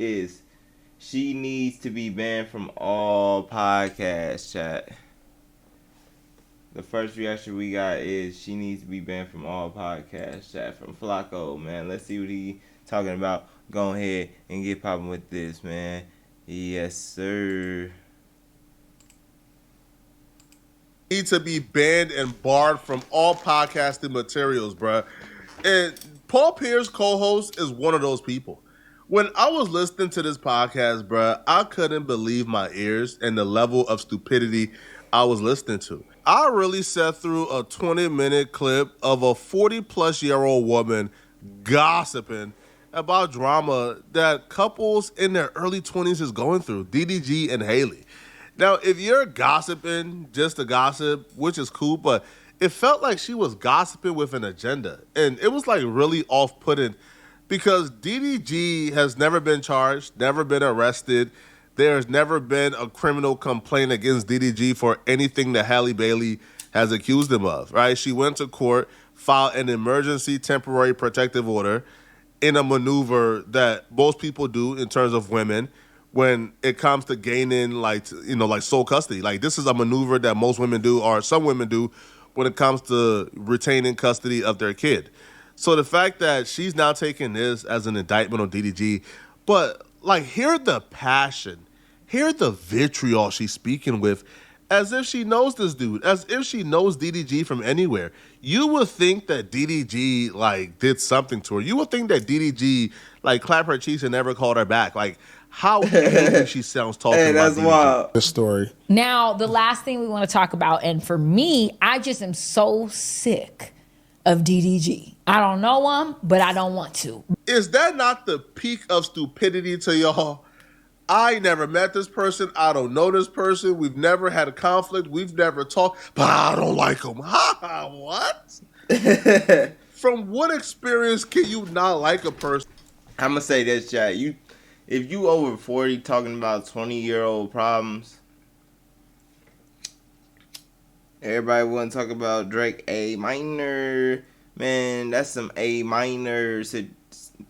is she needs to be banned from all podcasts, chat. The first reaction we got is she needs to be banned from all podcasts, chat. From Flacco, man. Let's see what he talking about. Go ahead and get popping with this, man. Yes, sir. Need to be banned and barred from all podcasting materials, bruh. And Paul Pierce, co-host, is one of those people. When I was listening to this podcast, bruh, I couldn't believe my ears and the level of stupidity I was listening to. I really sat through a 20-minute clip of a 40-plus-year-old woman gossiping about drama that couples in their early 20s is going through, DDG and Haley. Now, if you're gossiping just to gossip, which is cool, but it felt like she was gossiping with an agenda. And it was like really off-putting because DDG has never been charged, never been arrested. There's never been a criminal complaint against DDG for anything that Halle Bailey has accused him of, right? She went to court, filed an emergency temporary protective order in a maneuver that most people do in terms of women when it comes to gaining like sole custody. Like this is a maneuver that most women do or some women do when it comes to retaining custody of their kid. So the fact that she's now taking this as an indictment on DDG, but like hear the passion, hear the vitriol she's speaking with as if she knows this dude, as if she knows DDG from anywhere. You would think that DDG like did something to her. You would think that DDG like clapped her cheeks and never called her back. Like how angry she sounds talking about DDG. Wild. The story. Now, the last thing we want to talk about, and for me, I just am so sick of DDG. I don't know him, but I don't want to. Is that not the peak of stupidity to y'all? I never met this person. I don't know this person. We've never had a conflict. We've never talked, but I don't like him. Ha! What? From what experience can you not like a person? I'm gonna say this, chat. If you over 40 talking about 20-year-old problems, everybody want to talk about Drake A minor. Man, that's some A minor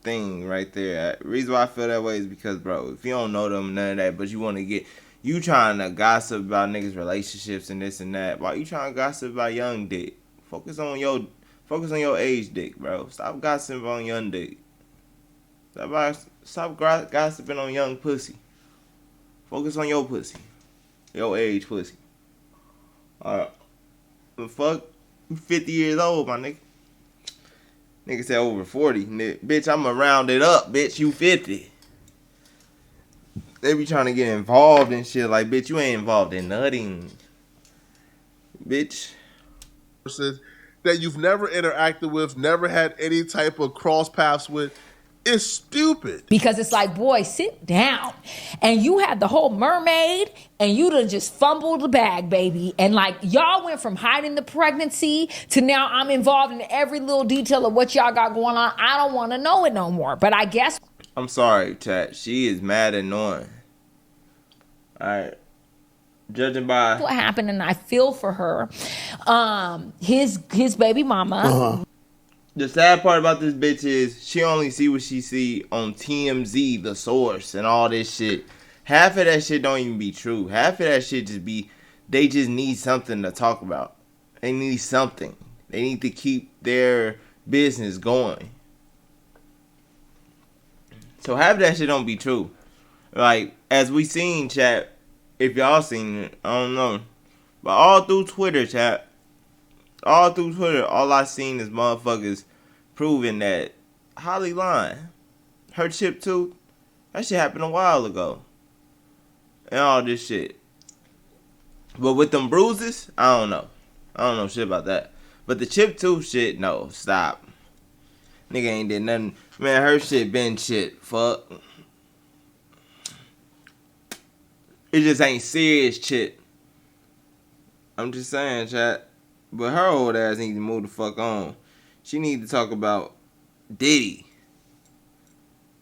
thing right there. The reason why I feel that way is because, bro, if you don't know them, none of that, but you trying to gossip about niggas' relationships and this and that. Why you trying to gossip about young dick? Focus on your age dick, bro. Stop gossiping on young dick. Stop gossiping on young pussy. Focus on your pussy. Your age pussy. Alright. The fuck? You 50 years old, my nigga. Nigga said over 40. Bitch, I'ma round it up. Bitch, you 50. They be trying to get involved in shit like, bitch, you ain't involved in nothing. Bitch. That you've never interacted with, never had any type of cross paths with, is stupid. Because it's like, boy, sit down. And you had the whole mermaid, and you done just fumbled the bag, baby. And like, y'all went from hiding the pregnancy to now I'm involved in every little detail of what y'all got going on. I don't want to know it no more. But I guess... I'm sorry, chat. She is mad annoying. Alright. Judging by... what happened, and I feel for her. His baby mama... Uh-huh. The sad part about this bitch is she only see what she see on TMZ, the source, and all this shit. Half of that shit don't even be true. Half of that shit they just need something to talk about. They need something. They need to keep their business going. So half of that shit don't be true. Like, as we seen, chat, if y'all seen it, I don't know. But all through Twitter, chat, all I seen is motherfuckers proving that Holly lying. Her chip tooth, that shit happened a while ago. And all this shit. But with them bruises, I don't know shit about that. But the chip tooth shit, no, stop. Nigga ain't did nothing. Man, her shit been shit. Fuck. It just ain't serious shit. I'm just saying, chat. But her old ass need to move the fuck on. She need to talk about Diddy.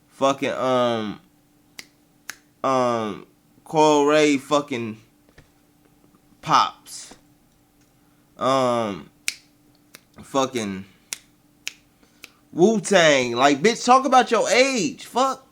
Fucking, Coil Ray fucking pops. Fucking Wu-Tang. Like, bitch, talk about your age. Fuck.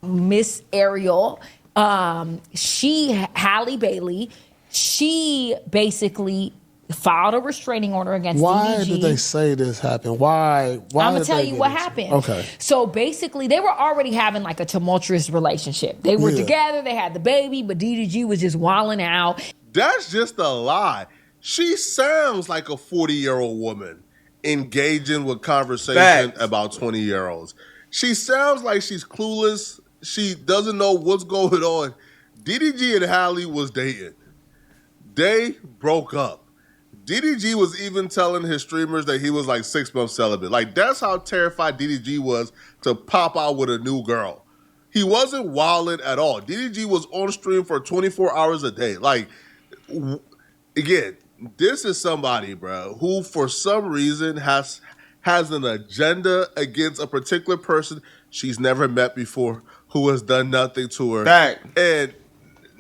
Miss Ariel, Halle Bailey, she basically filed a restraining order against Why DDG. did they say this happened? Why I'm gonna did tell they you get what into- happened. Okay. So basically, they were already having like a tumultuous relationship. They were Yeah. together, they had the baby, but DDG was just wilding out. That's just a lie. She sounds like a 40-year-old woman engaging with conversation Facts. about 20-year-olds. She sounds like she's clueless. She doesn't know what's going on. DDG and Halle was dating. They broke up. DDG was even telling his streamers that he was like 6 months celibate. Like, that's how terrified DDG was to pop out with a new girl. He wasn't wilding at all. DDG was on stream for 24 hours a day. Like, again, this is somebody, bro, who for some reason has an agenda against a particular person she's never met before, who has done nothing to her. Fact. And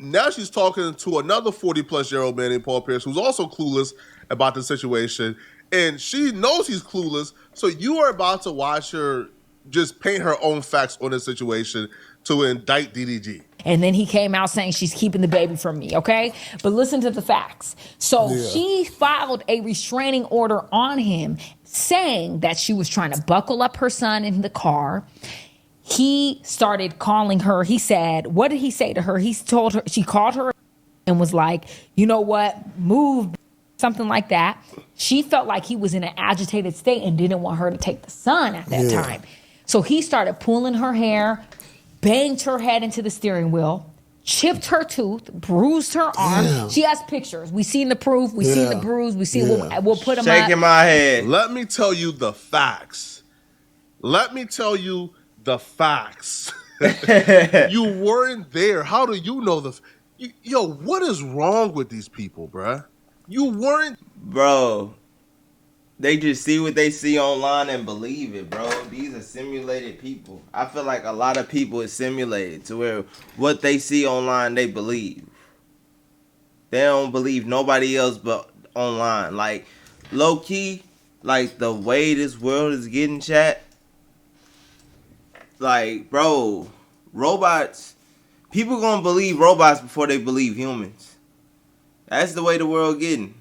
now she's talking to another 40-plus-year-old man named Paul Pierce, who's also clueless about the situation. And she knows he's clueless, so you are about to watch her just paint her own facts on the situation to indict DDG. And then he came out saying she's keeping the baby from me, okay? But listen to the facts. So Yeah. she filed a restraining order on him saying that she was trying to buckle up her son in the car. He started calling her. He said, what did he say to her? He told her, she called her and was like, you know what, move, something like that. She felt like he was in an agitated state and didn't want her to take the son at that Yeah. time. So he started pulling her hair, banged her head into the steering wheel, chipped her tooth, bruised her arm. Damn. She has pictures. We seen the proof. We seen the Yeah. bruise. We seen Yeah. we'll put them Shaking up. my head. Let me tell you the facts. Let me tell you the facts. You weren't there. How do you know Yo, what is wrong with these people, bruh? You weren't. Bro, they just see what they see online and believe it, bro. These are simulated people. I feel like a lot of people is simulated to where what they see online they believe. They don't believe nobody else but online. Like, low key, like the way this world is getting, chat. Like, bro, robots, people gonna believe robots before they believe humans. That's the way the world getting.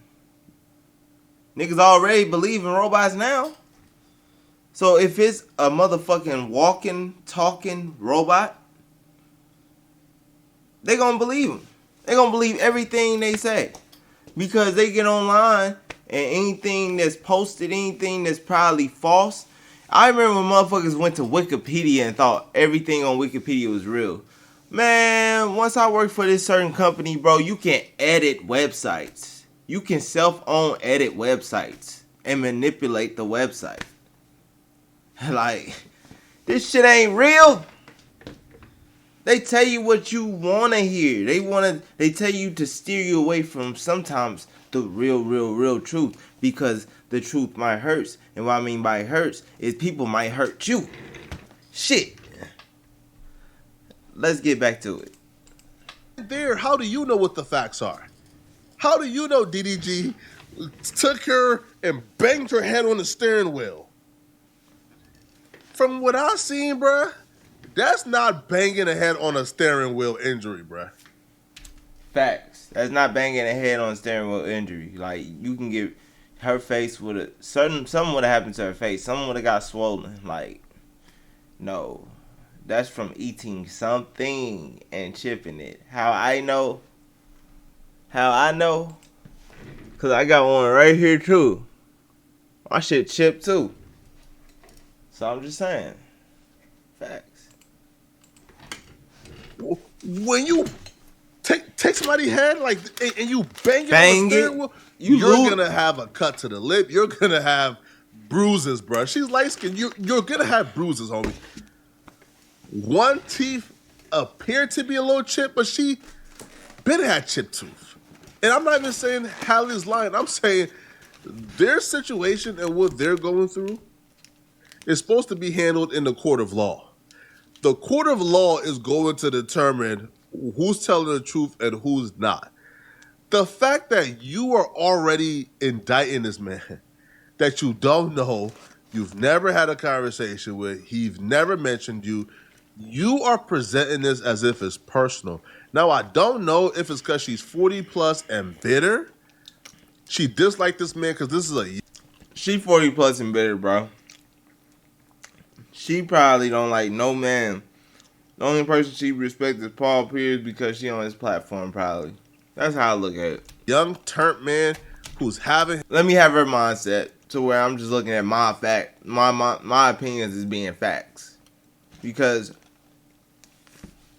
Niggas already believe in robots now. So if it's a motherfucking walking, talking robot, they gonna believe them. They gonna believe everything they say. Because they get online and anything that's posted, anything that's probably false. I remember when motherfuckers went to Wikipedia and thought everything on Wikipedia was real. Man, once I worked for this certain company, bro, you can edit websites. You can self-own edit websites and manipulate the website. Like, this shit ain't real. They tell you what you want to hear. They tell you to steer you away from sometimes the real truth, because the truth might hurt. And what I mean by hurts is people might hurt you. Shit. Let's get back to it. There, how do you know what the facts are? How do you know DDG took her and banged her head on the steering wheel? From what I seen, bruh, that's not banging a head on a steering wheel injury, bruh. Facts. That's not banging a head on steering wheel injury. Like, you can get her face would have something would have happened to her face. Something would have got swollen. Like, no. That's from eating something and chipping it. How I know? Because I got one right here, too. My shit chipped, too. So I'm just saying. Facts. When you take somebody's head like and you bang it Bang on the steering it. wheel, You you're lose. gonna have a cut to the lip. You're gonna have bruises, bruh. She's light skinned. You're gonna have bruises, homie. One teeth appeared to be a little chipped, but she been had chipped tooth. And I'm not even saying Hallie's lying. I'm saying their situation and what they're going through is supposed to be handled in the court of law. The court of law is going to determine who's telling the truth and who's not. The fact that you are already indicting this man that you don't know, you've never had a conversation with, he's never mentioned you, You are presenting this as if it's personal. Now, I don't know if it's because she's 40 plus and bitter. She disliked this man because this is a... She 40 plus and bitter, bro. She probably don't like no man. The only person she respects is Paul Pierce because she on his platform, probably. That's how I look at it. young turnt man who's having... Let me have her mindset to where I'm just looking at my opinions as being facts. Because,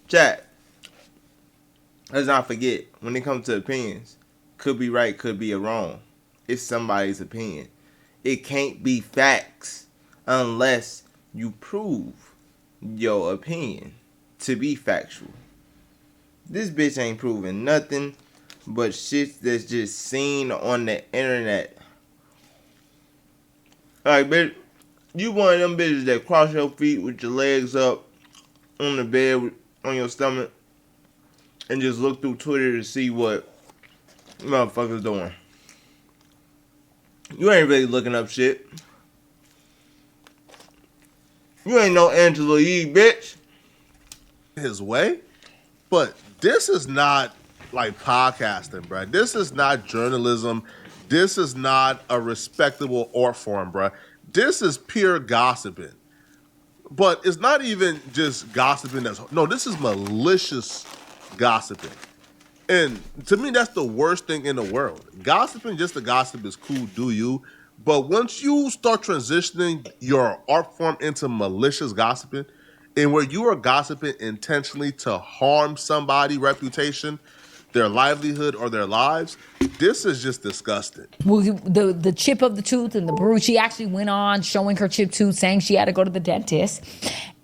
chat, let's not forget, when it comes to opinions, could be right, could be wrong. It's somebody's opinion. It can't be facts unless you prove your opinion to be factual. This bitch ain't proving nothing but shit that's just seen on the internet. Like, bitch, you one of them bitches that cross your feet with your legs up on the bed on your stomach and just look through Twitter to see what motherfuckers doing. You ain't really looking up shit. You ain't no Angela Yee, bitch. his way, but this is not like podcasting, bro. This is not journalism. This is not a respectable art form, bro. This is pure gossiping. But it's not even just gossiping. This is malicious gossiping. And to me, that's the worst thing in the world. Gossiping just to gossip is cool, do you? But once you start transitioning your art form into malicious gossiping, and where you are gossiping intentionally to harm somebody's reputation, their livelihood, or their lives, this is just disgusting. Well, the chip of the tooth and the bruise. She actually went on showing her chip tooth, saying she had to go to the dentist,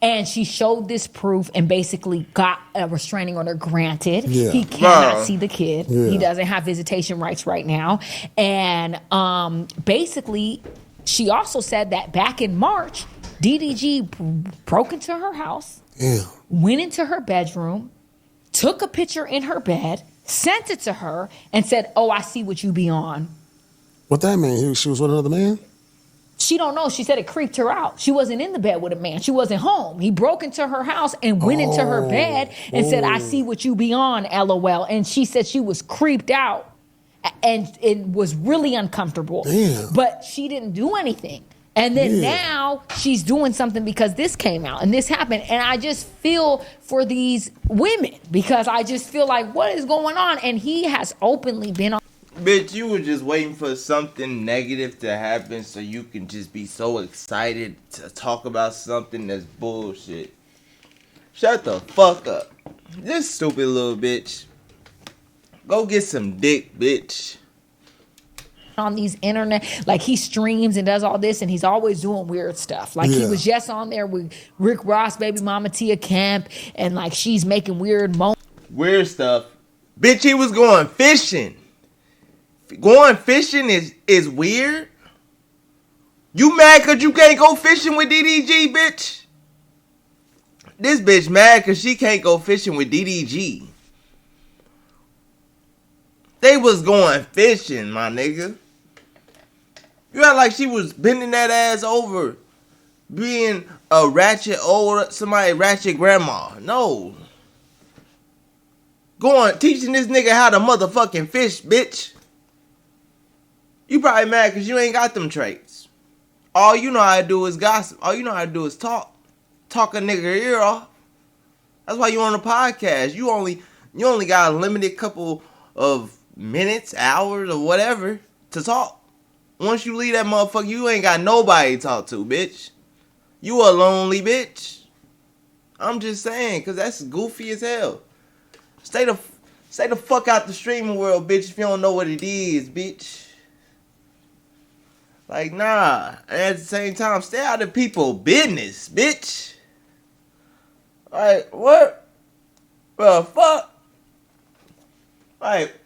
and she showed this proof and basically got a restraining order granted. Yeah. He cannot Wow. see the kid. Yeah. He doesn't have visitation rights right now, and basically, she also said that back in March, DDG broke into her house, Yeah. went into her bedroom, took a picture in her bed, sent it to her, and said, "Oh, I see what you be on." What that mean? She was with another man? She don't know. She said it creeped her out. She wasn't in the bed with a man. She wasn't home. He broke into her house and went into her bed and said, "I see what you be on, LOL." And she said she was creeped out and it was really uncomfortable. Damn. But she didn't do anything. And then now she's doing something because this came out and this happened. And I just feel for these women because I just feel like, what is going on? And he has openly been on. Bitch, you were just waiting for something negative to happen so you can just be so excited to talk about something that's bullshit. Shut the fuck up. This stupid little bitch. Go get some dick, bitch. On these internet, like he streams and does all this, and he's always doing weird stuff. Like he Yeah. was just on there with Rick Ross, baby mama Tia Kemp, and like she's making weird Weird stuff. Bitch, he was going fishing. Going fishing is weird. You mad cause you can't go fishing with DDG, bitch? This bitch mad cause she can't go fishing with DDG. They was going fishing, my nigga. You act like she was bending that ass over, being a ratchet ratchet grandma. No. Going, teaching this nigga how to motherfucking fish, bitch. You probably mad because you ain't got them traits. All you know how to do is gossip. All you know how to do is talk. Talk a nigga ear off. That's why you on the podcast. You only got a limited couple of minutes, hours, or whatever to talk. Once you leave that motherfucker, you ain't got nobody to talk to, bitch. You a lonely bitch. I'm just saying, because that's goofy as hell. Stay the fuck out the streaming world, bitch, if you don't know what it is, bitch. Like, nah. And at the same time, stay out of people's business, bitch. Like, what the fuck? Like,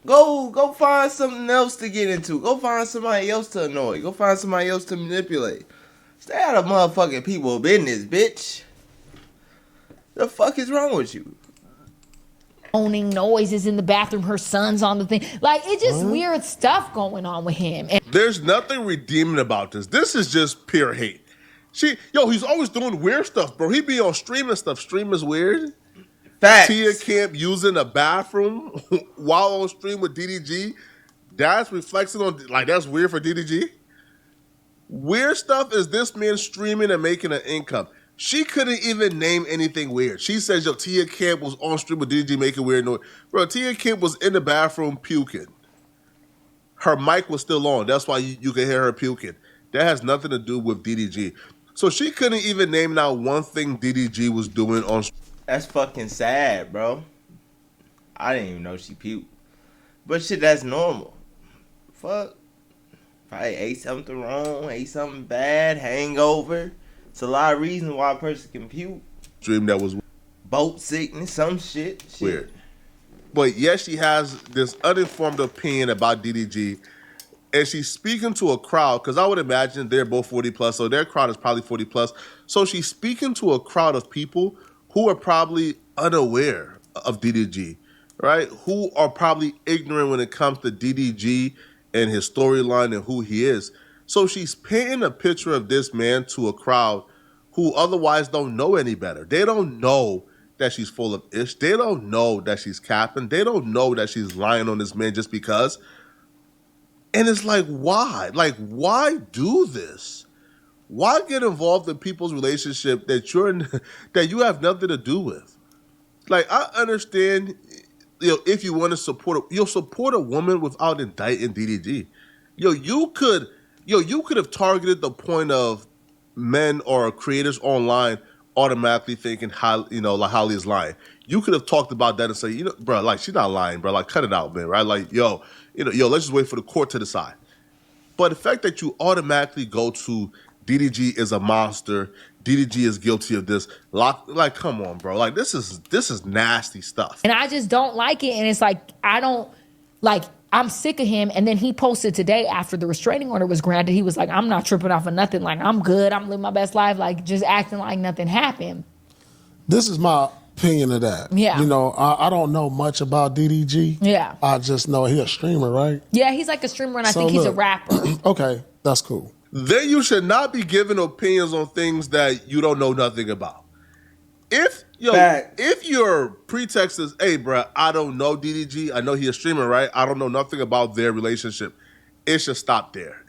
go find something else to get into. Go find somebody else to annoy. Go find somebody else to manipulate. Stay out of motherfucking people's business, bitch. The fuck is wrong with you? moaning noises in the bathroom. Her son's on the thing. Like, it's just weird stuff going on with him. And There's nothing redeeming about this. This is just pure hate. He's always doing weird stuff, bro. He be on streaming stuff. Stream is weird. Tia Facts. Camp using a bathroom while on stream with DDG. That's reflecting on, like, that's weird for DDG. Weird stuff is this man streaming and making an income. She couldn't even name anything weird. She says, yo, Tia Camp was on stream with DDG making weird noise. Bro, Tia Camp was in the bathroom puking. Her mic was still on. That's why you can hear her puking. That has nothing to do with DDG. So she couldn't even name now one thing DDG was doing on stream. That's fucking sad, bro. I didn't even know she puked. But shit, that's normal. Fuck. Probably ate something wrong, ate something bad, hangover. It's a lot of reasons why a person can puke. Stream that was Boat sickness, some shit. weird. But yes, she has this uninformed opinion about DDG, and she's speaking to a crowd, because I would imagine they're both 40 plus, so their crowd is probably 40 plus. So she's speaking to a crowd of people who are probably unaware of DDG, right? Who are probably ignorant when it comes to DDG and his storyline and who he is. So she's painting a picture of this man to a crowd who otherwise don't know any better. They don't know that she's full of ish. They don't know that she's capping. They don't know that she's lying on this man just because. And it's like, why? Like, why do this? Why get involved in people's relationship that that you have nothing to do with? Like, I understand, if you want to support, you'll support a woman without indicting DDG. You could have targeted the point of men or creators online automatically thinking like Holly is lying. You could have talked about that and say, bro, like, she's not lying, bro. Like, cut it out, man, right? Like, let's just wait for the court to decide. But the fact that you automatically go to DDG is a monster, DDG is guilty of this, like, come on, bro. Like, this is nasty stuff. And I just don't like it. And it's like, I'm sick of him. And then he posted today after the restraining order was granted, he was like, I'm not tripping off of nothing. Like, I'm good. I'm living my best life. Like, just acting like nothing happened. This is my opinion of that. Yeah. I don't know much about DDG. Yeah. I just know he's a streamer, right? Yeah, he's like a streamer, and I think he's a rapper. Okay, that's cool. Then you should not be giving opinions on things that you don't know nothing about. If your pretext is, hey, bro, I don't know DDG, I know he's a streamer, right? I don't know nothing about their relationship. It should stop there.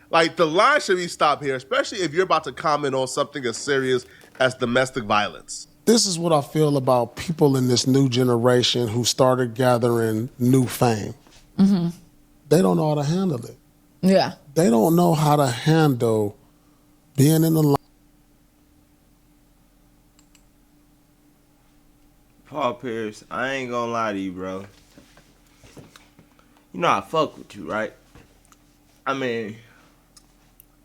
Like the line should be stopped here, especially if you're about to comment on something as serious as domestic violence. This is what I feel about people in this new generation who started gathering new fame. Mm-hmm. They don't know how to handle it. Yeah. They don't know how to handle being in the line. Paul Pierce, I ain't gonna lie to you, bro. You know I fuck with you, right? I mean,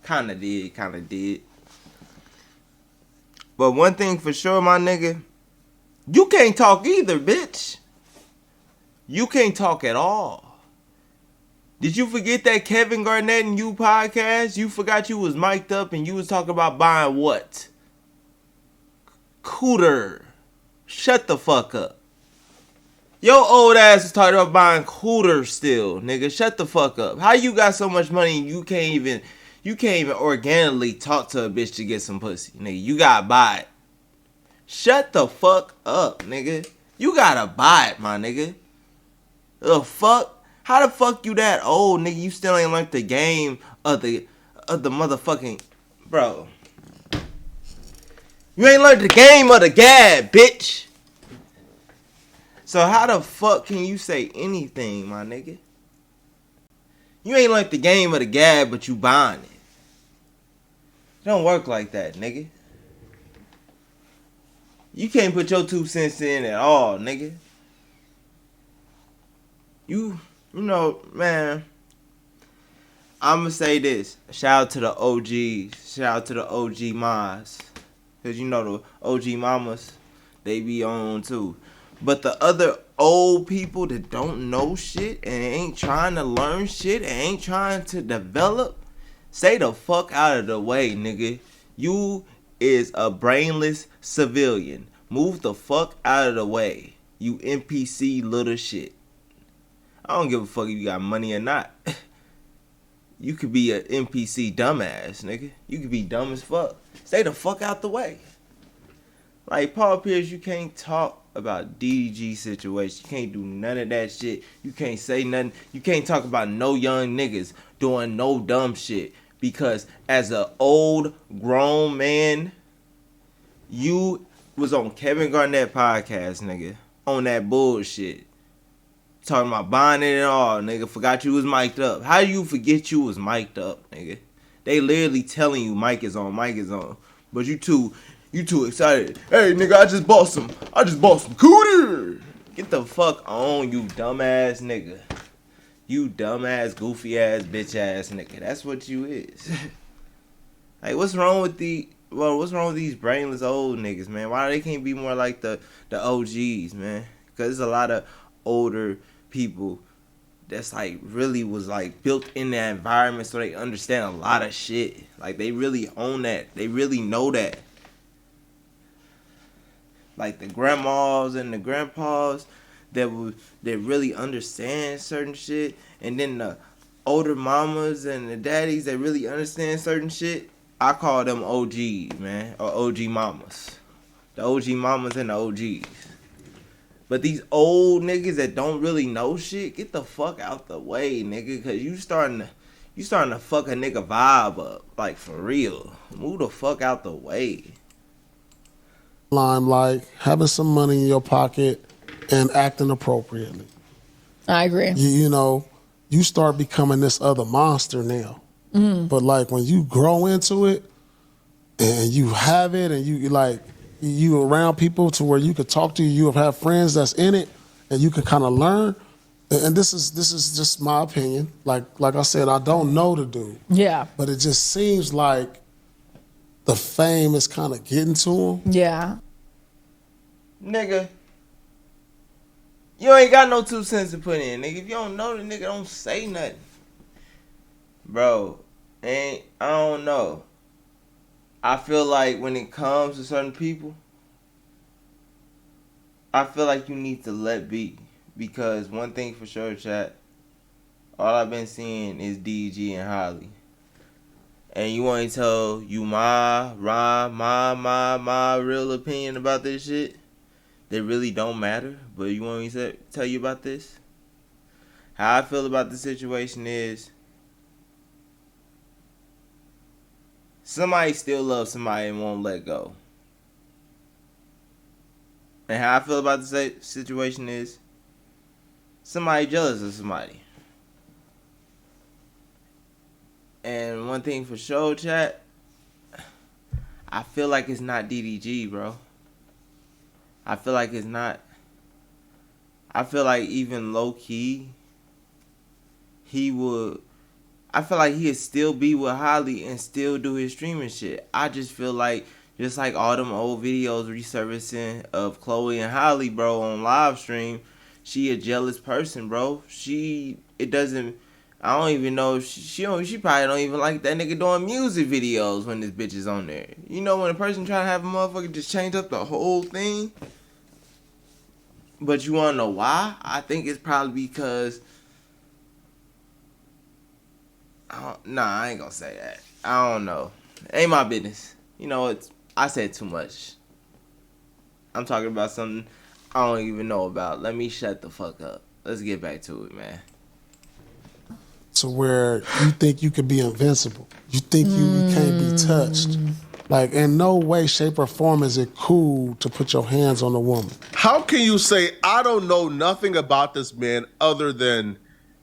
kinda did. But one thing for sure, my nigga, you can't talk either, bitch. You can't talk at all. Did you forget that Kevin Garnett and You podcast? You forgot you was mic'd up and you was talking about buying what? Cooter. Shut the fuck up. Your old ass is talking about buying Cooter still, nigga. Shut the fuck up. How you got so much money and you can't even organically talk to a bitch to get some pussy, nigga? You gotta buy it. Shut the fuck up, nigga. You gotta buy it, my nigga. The fuck? How the fuck you that old, nigga? You still ain't learned the game of the motherfucking, bro. You ain't learned the game of the gab, bitch. So how the fuck can you say anything, my nigga? You ain't learned the game of the gab, but you buying it. It don't work like that, nigga. You can't put your 2 cents in at all, nigga. You know, man. I'ma say this. Shout out to the OGs. Shout out to the OG Mas. Cause you know the OG mamas, they be on too. But the other old people that don't know shit and ain't trying to learn shit and ain't trying to develop, stay the fuck out of the way, nigga. You is a brainless civilian. Move the fuck out of the way. You NPC little shit. I don't give a fuck if you got money or not. You could be an NPC dumbass, nigga. You could be dumb as fuck. Stay the fuck out the way. Like Paul Pierce, you can't talk about DDG situation. You can't do none of that shit. You can't say nothing. You can't talk about no young niggas doing no dumb shit. Because as an old grown man, you was on Kevin Garnett podcast, nigga. On that bullshit. Talking about bonding and all, nigga. Forgot you was mic'd up. How do you forget you was mic'd up, nigga? They literally telling you mic is on, mic is on. But you too excited. Hey, nigga, I just bought some cooter. Get the fuck on, you dumbass nigga. You dumbass, goofy ass, bitch ass nigga. That's what you is. Like, what's wrong with these brainless old niggas, man? Why they can't be more like the OGs, man? Because there's a lot of older people that's like really was like built in that environment, so they understand a lot of shit. Like, they really own that. They really know that. Like the grandmas and the grandpas that really understand certain shit, and then the older mamas and the daddies that really understand certain shit. I call them OGs, man, or OG mamas. The OG mamas and the OGs. But these old niggas that don't really know shit, get the fuck out the way, nigga, cause you starting to fuck a nigga vibe up, like for real. Move the fuck out the way. Like having some money in your pocket and acting appropriately. I agree. You know, you start becoming this other monster now. But like when you grow into it and you have it and you around people to where you could talk to, you have friends that's in it and you can kind of learn. And this is just my opinion. Like I said, I don't know the dude. Yeah. But it just seems like the fame is kind of getting to him. Yeah. Nigga, you ain't got no 2 cents to put in, nigga. If you don't know the nigga, don't say nothing. Bro, I don't know. I feel like when it comes to certain people, I feel like you need to let be. Because one thing for sure, chat, all I've been seeing is DG and Holly. And you want to tell you my real opinion about this shit? They really don't matter. But you want me to tell you about this? How I feel about the situation is, somebody still loves somebody and won't let go. And how I feel about the situation is, somebody jealous of somebody. And one thing for sure, chat, I feel like it's not DDG, bro. I feel like it's not. I feel like even low key, I feel like he'd still be with Holly and still do his streaming shit. I just feel like, just like all them old videos resurfacing of Chloe and Holly, bro, on live stream, she a jealous person, bro. I don't even know if she probably don't even like that nigga doing music videos when this bitch is on there. You know, when a person trying to have a motherfucker just change up the whole thing. But you wanna know why? I think it's probably because, I ain't gonna say that. I don't know. Ain't my business. You know, I said too much. I'm talking about something I don't even know about. Let me shut the fuck up. Let's get back to it, man. To where you think you could be invincible. You think you can't be touched. Like, in no way, shape, or form is it cool to put your hands on a woman. How can you say, I don't know nothing about this man other than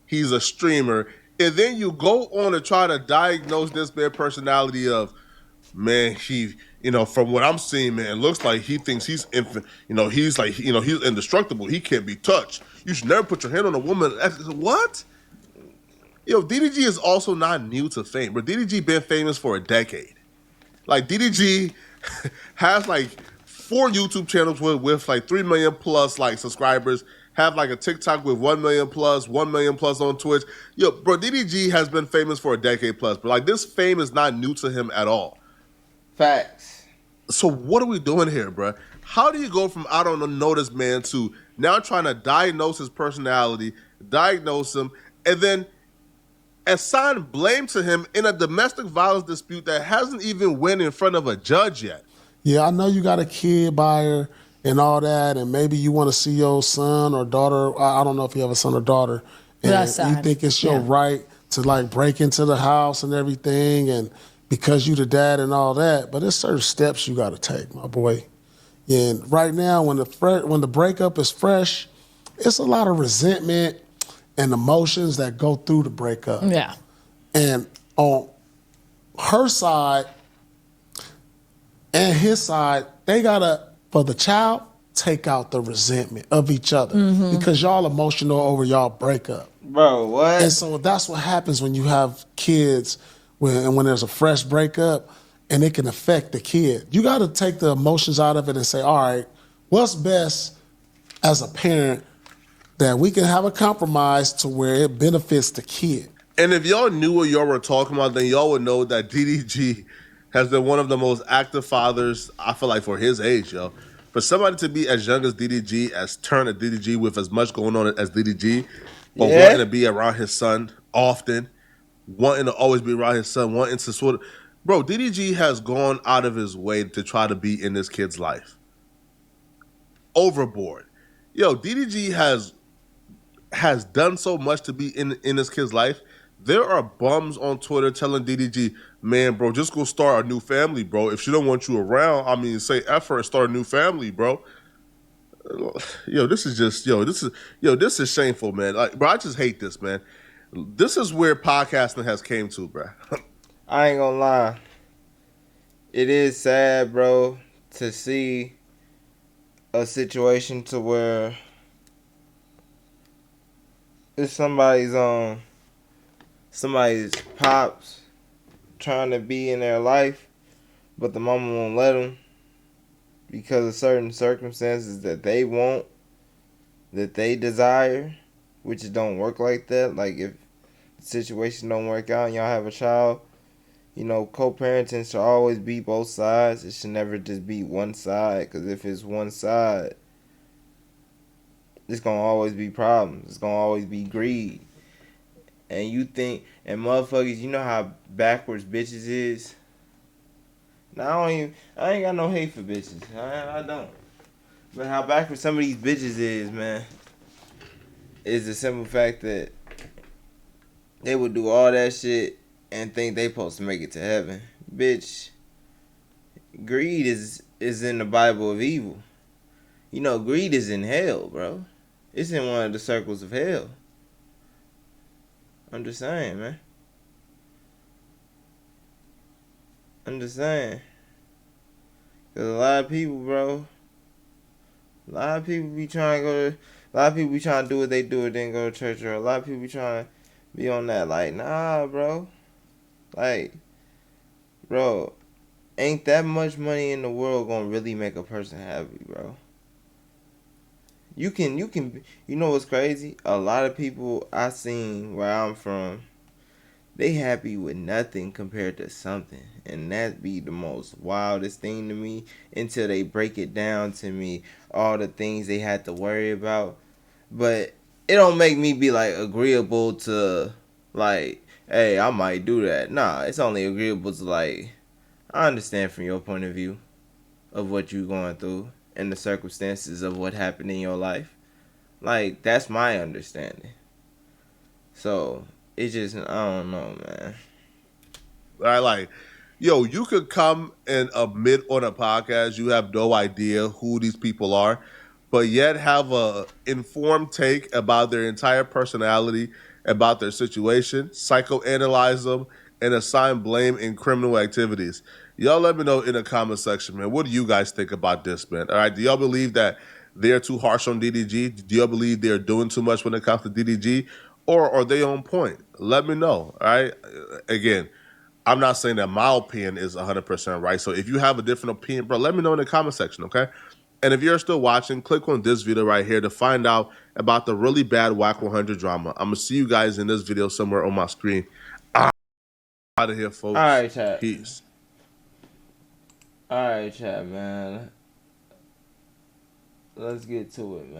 he's a streamer, and then you go on to try to diagnose this man's personality of, man, he, from what I'm seeing, man, looks like he thinks he's he's like, he's indestructible. He can't be touched. You should never put your hand on a woman. What? DDG is also not new to fame, but DDG been famous for a decade. Like, DDG has like 4 YouTube channels with like 3 million plus like subscribers, have like a TikTok with 1 million plus, 1 million plus on Twitch. Bro, DDG has been famous for a decade plus, but like this fame is not new to him at all. Facts. So what are we doing here, bro? How do you go from I don't know this man to now trying to diagnose his personality, diagnose him, and then assign blame to him in a domestic violence dispute that hasn't even went in front of a judge yet. Yeah, I know you got a kid by her and all that, and maybe you want to see your son or daughter. I don't know if you have a son or daughter, and That's you sad. think it's your Yeah. right to like break into the house and everything, and because you the dad and all that. But there's certain steps you got to take, my boy. And right now, when the breakup is fresh, it's a lot of resentment and emotions that go through the breakup. Yeah. And on her side and his side, they gotta, for the child, take out the resentment of each other because y'all emotional over y'all breakup. Bro, what? And so that's what happens when you have kids when there's a fresh breakup and it can affect the kid. You got to take the emotions out of it and say, all right, what's best as a parent that we can have a compromise to where it benefits the kid. And if y'all knew what y'all were talking about, then y'all would know that DDG has been one of the most active fathers, I feel like, for his age, yo. For somebody to be as young as DDG, as turned a DDG with as much going on as DDG, but Yeah. wanting to be around his son often, wanting to always be around his son, wanting to sort of... Bro, DDG has gone out of his way to try to be in this kid's life. Overboard. Yo, DDG has done so much to be in this kid's life. There are bums on Twitter telling DDG, man, bro, just go start a new family, bro. If she don't want you around, I mean, say effort and start a new family, bro. Yo, this is shameful, man. Like, bro, I just hate this, man. This is where podcasting has came to, bro. I ain't gonna lie. It is sad, bro, to see a situation to where it's somebody's pops trying to be in their life, but the mama won't let them because of certain circumstances that they want, that they desire, which it don't work like that. Like if the situation don't work out and y'all have a child, you know, co-parenting should always be both sides. It should never just be one side, because if it's one side, it's gonna always be problems. It's gonna always be greed. And you think, and motherfuckers, you know how backwards bitches is? Now I ain't got no hate for bitches. I don't. But how backwards some of these bitches is, man, is the simple fact that they would do all that shit and think they supposed to make it to heaven. Bitch, greed is in the Bible of evil. You know, greed is in hell, bro. It's in one of the circles of hell. I'm just saying, man. I'm just saying. Because a lot of people, bro, a lot of people be trying to do what they do and then go to church. Or a lot of people be trying to be on that. Like, nah, bro. Like, bro, ain't that much money in the world gonna really make a person happy, bro? You know what's crazy? A lot of people I seen where I'm from, they happy with nothing compared to something. And that be the most wildest thing to me until they break it down to me, all the things they had to worry about. But it don't make me be like agreeable to like, hey, I might do that. Nah, it's only agreeable to like, I understand from your point of view of what you going through and the circumstances of what happened in your life. Like, that's my understanding. So, it's just, I don't know, man. Like, yo, you could come and admit on a podcast you have no idea who these people are, but yet have a informed take about their entire personality, about their situation, psychoanalyze them, and assign blame in criminal activities. Y'all let me know in the comment section, man. What do you guys think about this, man? All right, do y'all believe that they're too harsh on DDG? Do y'all believe they're doing too much when it comes to DDG? Or are they on point? Let me know, all right? Again, I'm not saying that my opinion is 100% right. So if you have a different opinion, bro, let me know in the comment section, okay? And if you're still watching, click on this video right here to find out about the really bad Whack 100 drama. I'm going to see you guys in this video somewhere on my screen. Out of here, folks. All right, chat. Peace. All right, chat, man. Let's get to it, man.